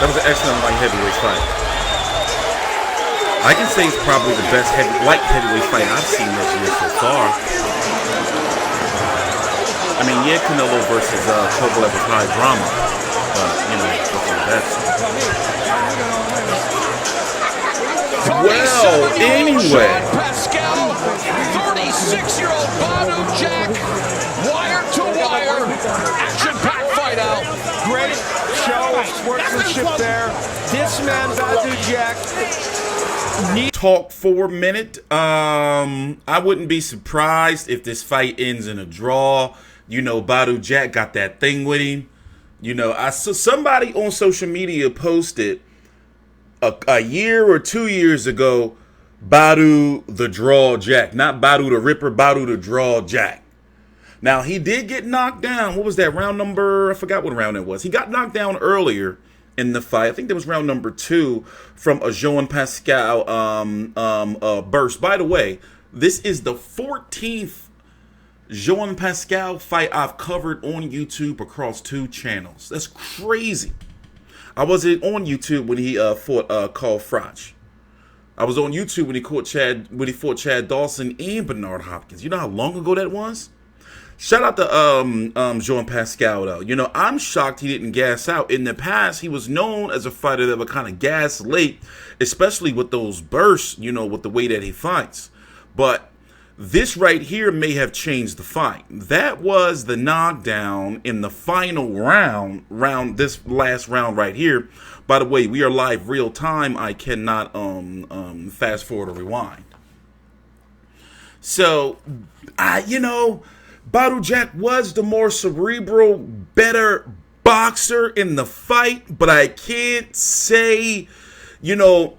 That was an excellent light heavyweight fight. I can say it's probably the best light heavyweight fight I've seen this year so far. I mean, yeah, Canelo versus Kovalev was high drama, but you know, it's the best. Well, anyway. Pascal, 36-year-old Badou Jack, wire to wire, action-packed fight out. Great show of sportsmanship there. This man, Badou Jack. Talk for a minute. I wouldn't be surprised if this fight ends in a draw. You know, Badou Jack got that thing with him. You know, I saw somebody on social media posted a year or 2 years ago, Badou the Draw Jack. Not Badou the Ripper, Badou the Draw Jack. Now, he did get knocked down. What was that, round number? I forgot what round it was. He got knocked down earlier in the fight. I think that was round number 2 from a Jean Pascal burst. By the way, this is the 14th Jean Pascal fight I've covered on YouTube across 2 channels. That's crazy. I wasn't on YouTube when he fought Carl Froch. I was on YouTube when he fought Chad Dawson and Bernard Hopkins. You know how long ago that was? Shout out to Jean Pascal though. You know, I'm shocked he didn't gas out. In the past, he was known as a fighter that would kind of gas late, especially with those bursts, you know, with the way that he fights. But this right here may have changed the fight. That was the knockdown in the final round, this last round right here. By the way, we are live real time. I cannot fast forward or rewind. So, you know, Badou Jack was the more cerebral, better boxer in the fight, but I can't say, you know,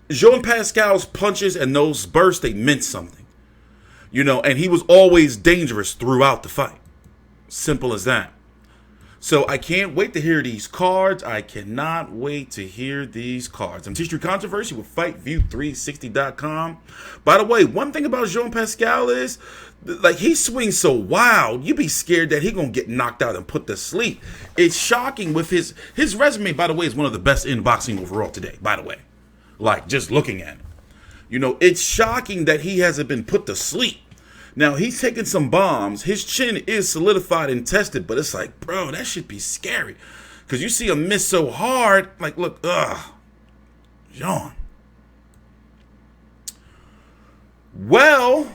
Jean Pascal's punches and those bursts, they meant something. You know, and he was always dangerous throughout the fight. Simple as that. So I can't wait to hear these cards. I cannot wait to hear these cards. I'm TstreeT Controversy with FightView360.com. By the way, one thing about Jean Pascal is, like, he swings so wild, you be scared that he gonna get knocked out and put to sleep. It's shocking with his resume, by the way, is one of the best in boxing overall today, by the way. Like, just looking at it. You know, it's shocking that he hasn't been put to sleep. Now, he's taking some bombs. His chin is solidified and tested, but it's like, bro, that should be scary. Because you see him miss so hard, like, look, Jean. Well,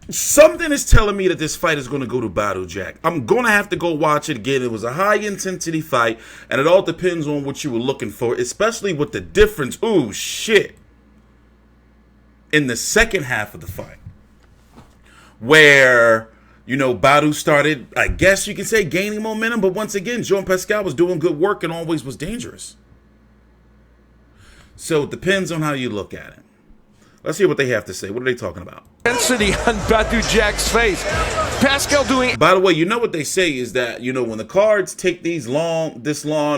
something is telling me that this fight is going to go to Badou Jack. I'm going to have to go watch it again. It was a high-intensity fight, and it all depends on what you were looking for, especially with the difference. Ooh, shit. In the second half of the fight, where, you know, Badou started, I guess you can say, gaining momentum, but once again, Jean Pascal was doing good work and always was dangerous. So it depends on how you look at it. Let's hear what they have to say. What are they talking about? Intensity on Badou Jack's face. Pascal doing. By the way, you know what they say is that, you know, when the cards take this long,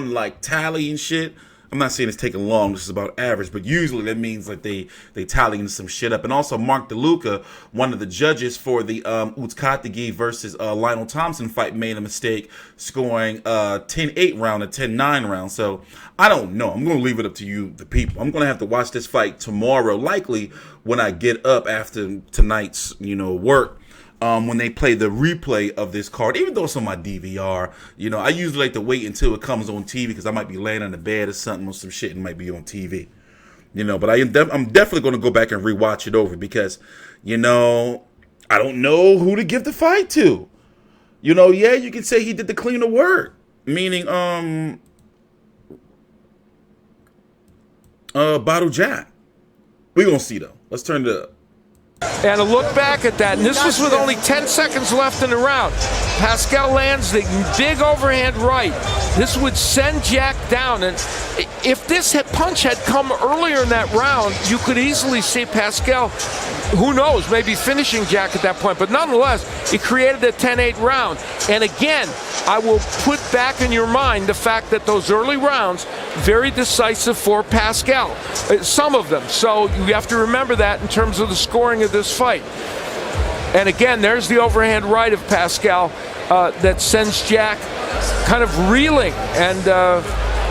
like tally and shit. I'm not saying it's taking long, this is about average, but usually that means like they tallying some shit up. And also Mark DeLuca, one of the judges for the Uzcategui versus Lionel Thompson fight, made a mistake scoring 10-8 round, a 10-9 round. So I don't know. I'm going to leave it up to you, the people. I'm going to have to watch this fight tomorrow, likely when I get up after tonight's, you know, work. When they play the replay of this card, even though it's on my DVR, you know, I usually like to wait until it comes on TV because I might be laying on the bed or something or some shit and might be on TV, you know. But I'm definitely going to go back and rewatch it over because, you know, I don't know who to give the fight to. You know, yeah, you can say he did the cleaner work, meaning Badou Jack. We're going to see though. Let's turn it up. And a look back at that, and this was with only 10 seconds left in the round. Pascal lands the big overhand right. This would send Jack down, and if this punch had come earlier in that round, you could easily see Pascal, who knows, maybe finishing Jack at that point. But nonetheless, it created a 10-8 round. And again, I will put back in your mind the fact that those early rounds, very decisive for Pascal, some of them. So you have to remember that in terms of the scoring of this fight. And again, there's the overhand right of Pascal that sends Jack kind of reeling. And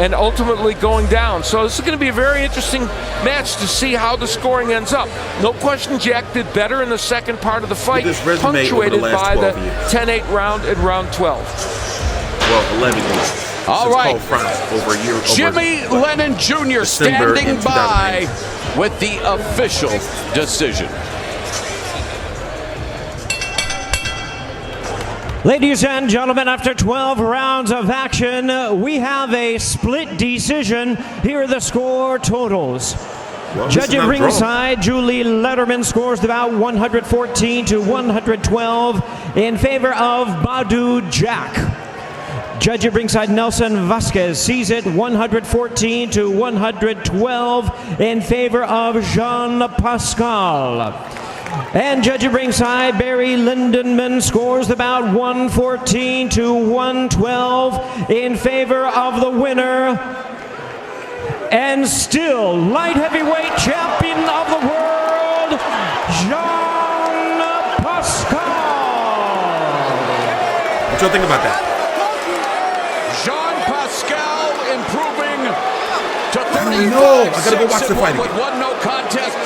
and ultimately going down. So this is going to be a very interesting match to see how the scoring ends up. No question Jack did better in the second part of the fight, punctuated by the 10-8 round in round 12. Well, 11 years. All right. Over a year, Jimmy Lennon Jr. standing by with the official decision. Ladies and gentlemen, after 12 rounds of action, we have a split decision. Here are the score totals. Well, Judging ringside, Julie Letterman scores about 114 to 112 in favor of Badou Jack. Judge at ringside, Nelson Vasquez sees it 114 to 112 in favor of Jean Pascal. And judge at ringside, Barry Lindenman scores about 114 to 112 in favor of the winner and still light heavyweight champion of the world, Jean Pascal. What y'all think about that? Jean Pascal improving to 35. No, I gotta go watch the fight with one no contest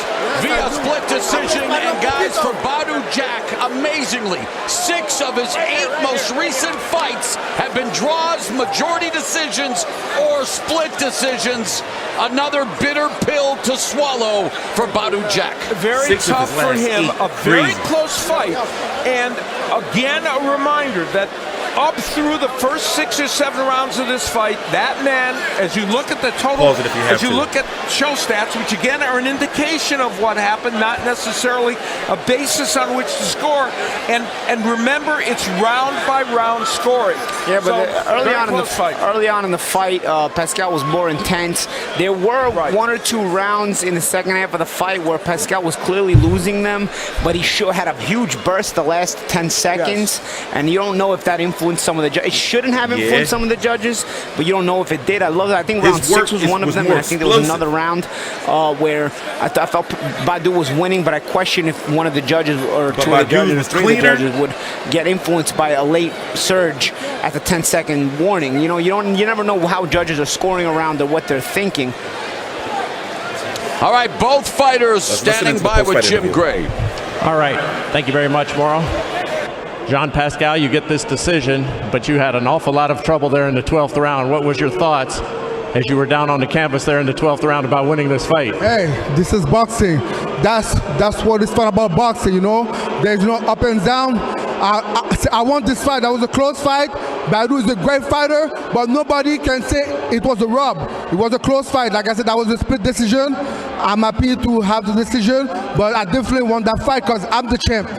via split decision. And guys, for Badou Jack, amazingly, 6 of his 8 most recent fights have been draws, majority decisions, or split decisions. Another bitter pill to swallow for Badou Jack. Very tough for him, a very close fight. And again, a reminder that up through the first 6 or 7 rounds of this fight, that man, as you look at the total, as you look at show stats, which again are an indication of what happened, not necessarily a basis on which to score. And remember, it's round by round scoring. Yeah, but early on in the fight, Pascal was more intense. There were 1 or 2 rounds in the second half of the fight where Pascal was clearly losing them, but he had a huge burst the last 10 seconds, and you don't know if that influenced some of the judges. It shouldn't have influenced some of the judges, but you don't know if it did. I love that. I think round 6 was one of them, and I think there was another round where I felt Badou was winning, but I question if one of the judges or 2 of the judges or 3 of the judges would get influenced by a late surge at the 10-second warning. You know, you never know how judges are scoring around or what they're thinking. All right, both fighters standing by with Jim Gray. All right, thank you very much, Mauro. Jean Pascal, you get this decision, but you had an awful lot of trouble there in the 12th round. What was your thoughts as you were down on the canvas there in the 12th round about winning this fight? Hey, this is boxing. That's what it's fun about boxing, you know? There's no up and down. I won this fight. That was a close fight. Badou is a great fighter, but nobody can say it was a rub. It was a close fight. Like I said, that was a split decision. I'm happy to have the decision, but I definitely won that fight because I'm the champ.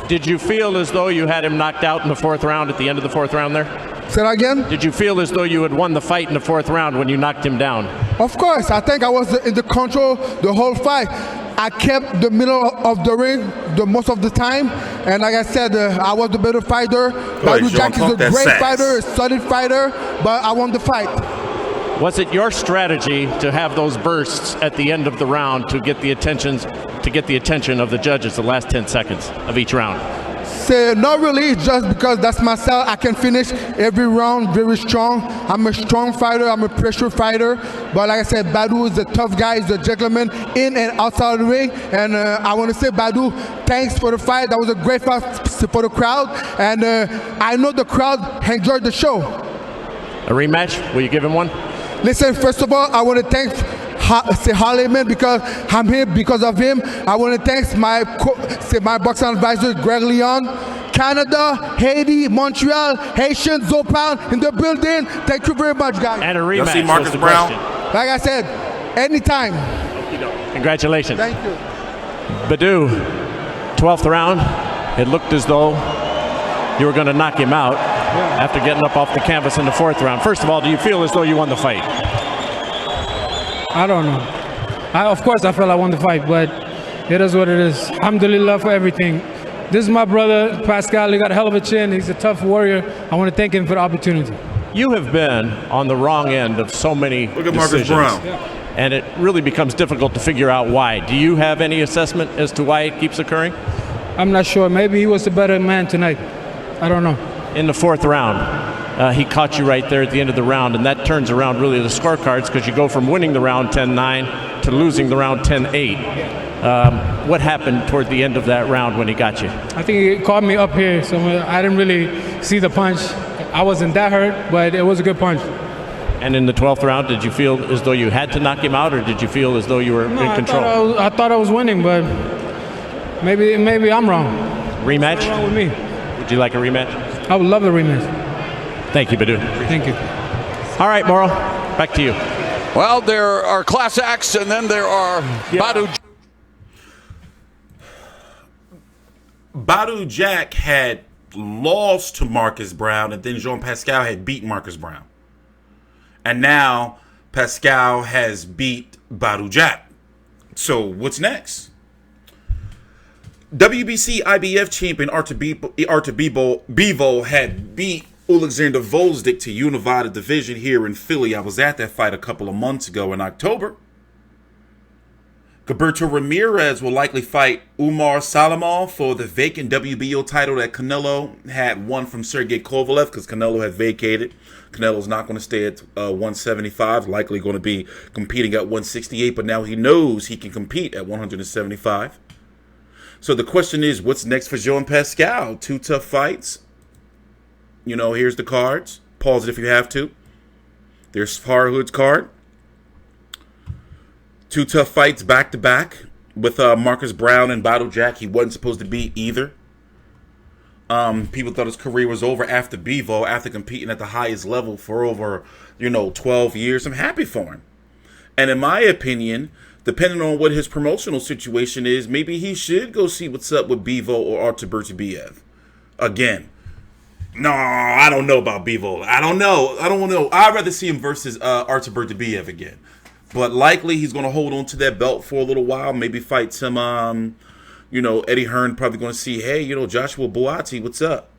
Did you feel as though you had him knocked out in the 4th round at the end of the 4th round there? Say that again? Did you feel as though you had won the fight in the 4th round when you knocked him down? Of course. I think I was in the control the whole fight. I kept the middle of the ring the most of the time, and like I said, I was the better fighter. Badou Jack is a great fighter, a solid fighter, but I won the fight. Was it your strategy to have those bursts at the end of the round to get the attention of the judges the last 10 seconds of each round? So not really, just because that's my style. I can finish every round very strong. I'm a strong fighter, I'm a pressure fighter. But like I said, Badou is a tough guy, he's a gentleman in and outside the ring. And I want to say, Badou, thanks for the fight. That was a great fight for the crowd. And I know the crowd enjoyed the show. A rematch? Will you give him one? Listen, first of all, I want to thank Harleyman because I'm here because of him. I want to thank my boxing advisor, Greg Leon. Canada, Haiti, Montreal, Haitian, Zopan in the building. Thank you very much, guys. And a rematch. You'll see Marcus Browne. Like I said, anytime. Congratulations. Thank you. Badou, 12th round. It looked as though you were going to knock him out after getting up off the canvas in the 4th round. First of all, do you feel as though you won the fight? I don't know. Of course I felt I won the fight, but it is what it is. Alhamdulillah for everything. This is my brother, Pascal. He got a hell of a chin. He's a tough warrior. I want to thank him for the opportunity. You have been on the wrong end of so many decisions. Marcus Browne. And it really becomes difficult to figure out why. Do you have any assessment as to why it keeps occurring? I'm not sure. Maybe he was the better man tonight. I don't know. In the 4th round, he caught you right there at the end of the round, and that turns around really the scorecards because you go from winning the round 10-9 to losing the round 10-8. What happened toward the end of that round when he got you? I think he caught me up here, so I didn't really see the punch. I wasn't that hurt, but it was a good punch. And in the 12th round, did you feel as though you had to knock him out, or did you feel as though you were in control? I thought I was winning, but maybe I'm wrong. Rematch? What's wrong with me? Would you like a rematch? I would love a rematch. Thank you, Badou. Thank you. All right, Moro, back to you. Well, there are class acts, and then there are Badou. Badou Jack had lost to Marcus Browne, and then Jean Pascal had beat Marcus Browne. And now Pascal has beat Badou Jack. So what's next? WBC IBF champion Artur Bevo had beat Alexander Volzdik to unify the division here in Philly. I was at that fight a couple of months ago in October. Gilberto Ramirez will likely fight Umar Salamov for the vacant WBO title that Canelo had won from Sergey Kovalev because Canelo had vacated. Canelo's not going to stay at 175, likely going to be competing at 168, but now he knows he can compete at 175. So the question is, what's next for Jean Pascal? 2 tough fights. You know, here's the cards. Pause it if you have to. There's Farhood's card. 2 tough fights back-to-back with Marcus Browne and Badou Jack. He wasn't supposed to beat either. People thought his career was over after Bevo, after competing at the highest level for over, 12 years. I'm happy for him. And in my opinion, depending on what his promotional situation is, maybe he should go see what's up with Bevo or Artur Beterbiev. Again, no, I don't know about Bevo. I don't know. I'd rather see him versus Artur Beterbiev again. But likely he's going to hold on to that belt for a little while. Maybe fight some, Eddie Hearn probably going to see, hey, Joshua Buatsi, what's up?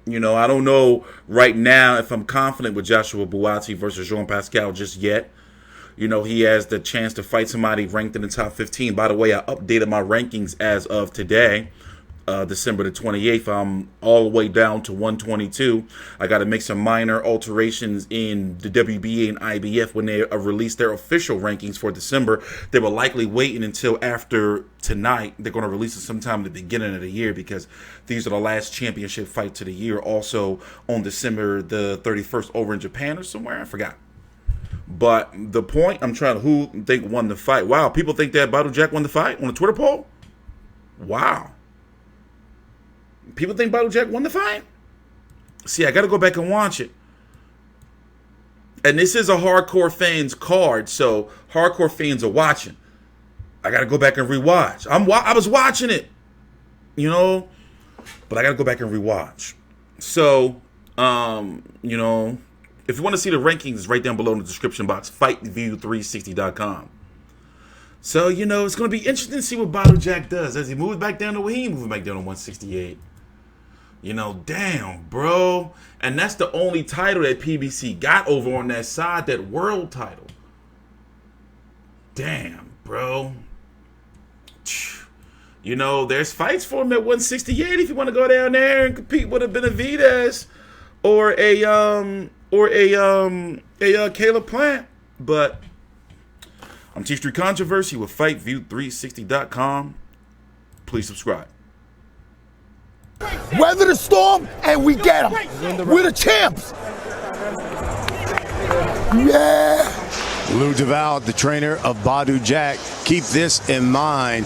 I don't know right now if I'm confident with Joshua Buatsi versus Jean Pascal just yet. He has the chance to fight somebody ranked in the top 15. By the way, I updated my rankings as of today, December the 28th. I'm all the way down to 122. I got to make some minor alterations in the WBA and IBF when they release their official rankings for December. They were likely waiting until after tonight. They're going to release it sometime at the beginning of the year because these are the last championship fights of the year. Also on December the 31st over in Japan or somewhere. I forgot. But the point I'm trying to, who think won the fight? Wow, people think that Badou Jack won the fight on the Twitter poll? Wow. People think Badou Jack won the fight? See, I got to go back and watch it. And this is a hardcore fans card, so hardcore fans are watching. I got to go back and rewatch. I was watching it, but I got to go back and rewatch. So, if you want to see the rankings, it's right down below in the description box, fightview360.com. So, it's going to be interesting to see what Badou Jack does. As he moves back down to where he moving back down to 168. Damn, bro. And that's the only title that PBC got over on that side, that world title. Damn, bro. There's fights for him at 168 if you want to go down there and compete with a Benavidez or a Caleb Plant. But I'm TstreeT Controversy with FightView360.com. Please subscribe. Weather the storm and we get them. We're the champs. Yeah. Lou Duval, the trainer of Badou Jack. Keep this in mind.